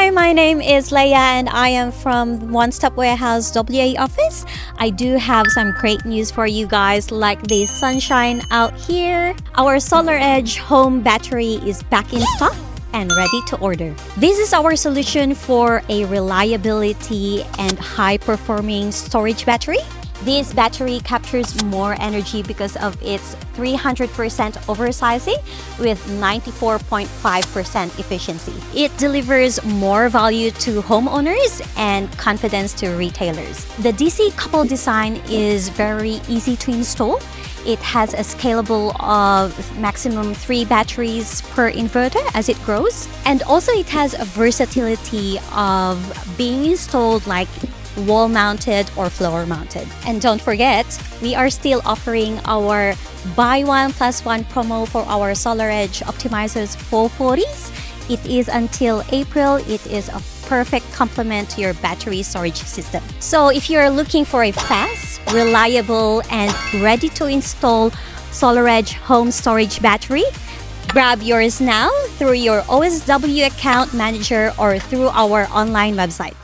Hi, my name is Leia and I am from One Stop Warehouse WA office. I do have some great news for you guys, like the sunshine out here. Our SolarEdge Home Battery is back in stock and ready to order. This is our solution for a reliability and high-performing storage battery. This battery captures more energy because of its 300% oversizing with 94.5% efficiency. It delivers more value to homeowners and confidence to retailers. The DC couple design is very easy to install. It has a scalable of maximum 3 batteries per inverter as it grows. And also it has a versatility of being installed like wall-mounted or floor-mounted. And don't forget, we are still offering our buy one plus one promo for our SolarEdge Optimisers 440s. It is until April. It is a perfect complement to your battery storage system. So if you're looking for a fast, reliable, and ready to install SolarEdge home storage battery, grab yours now through your OSW account manager or through our online website.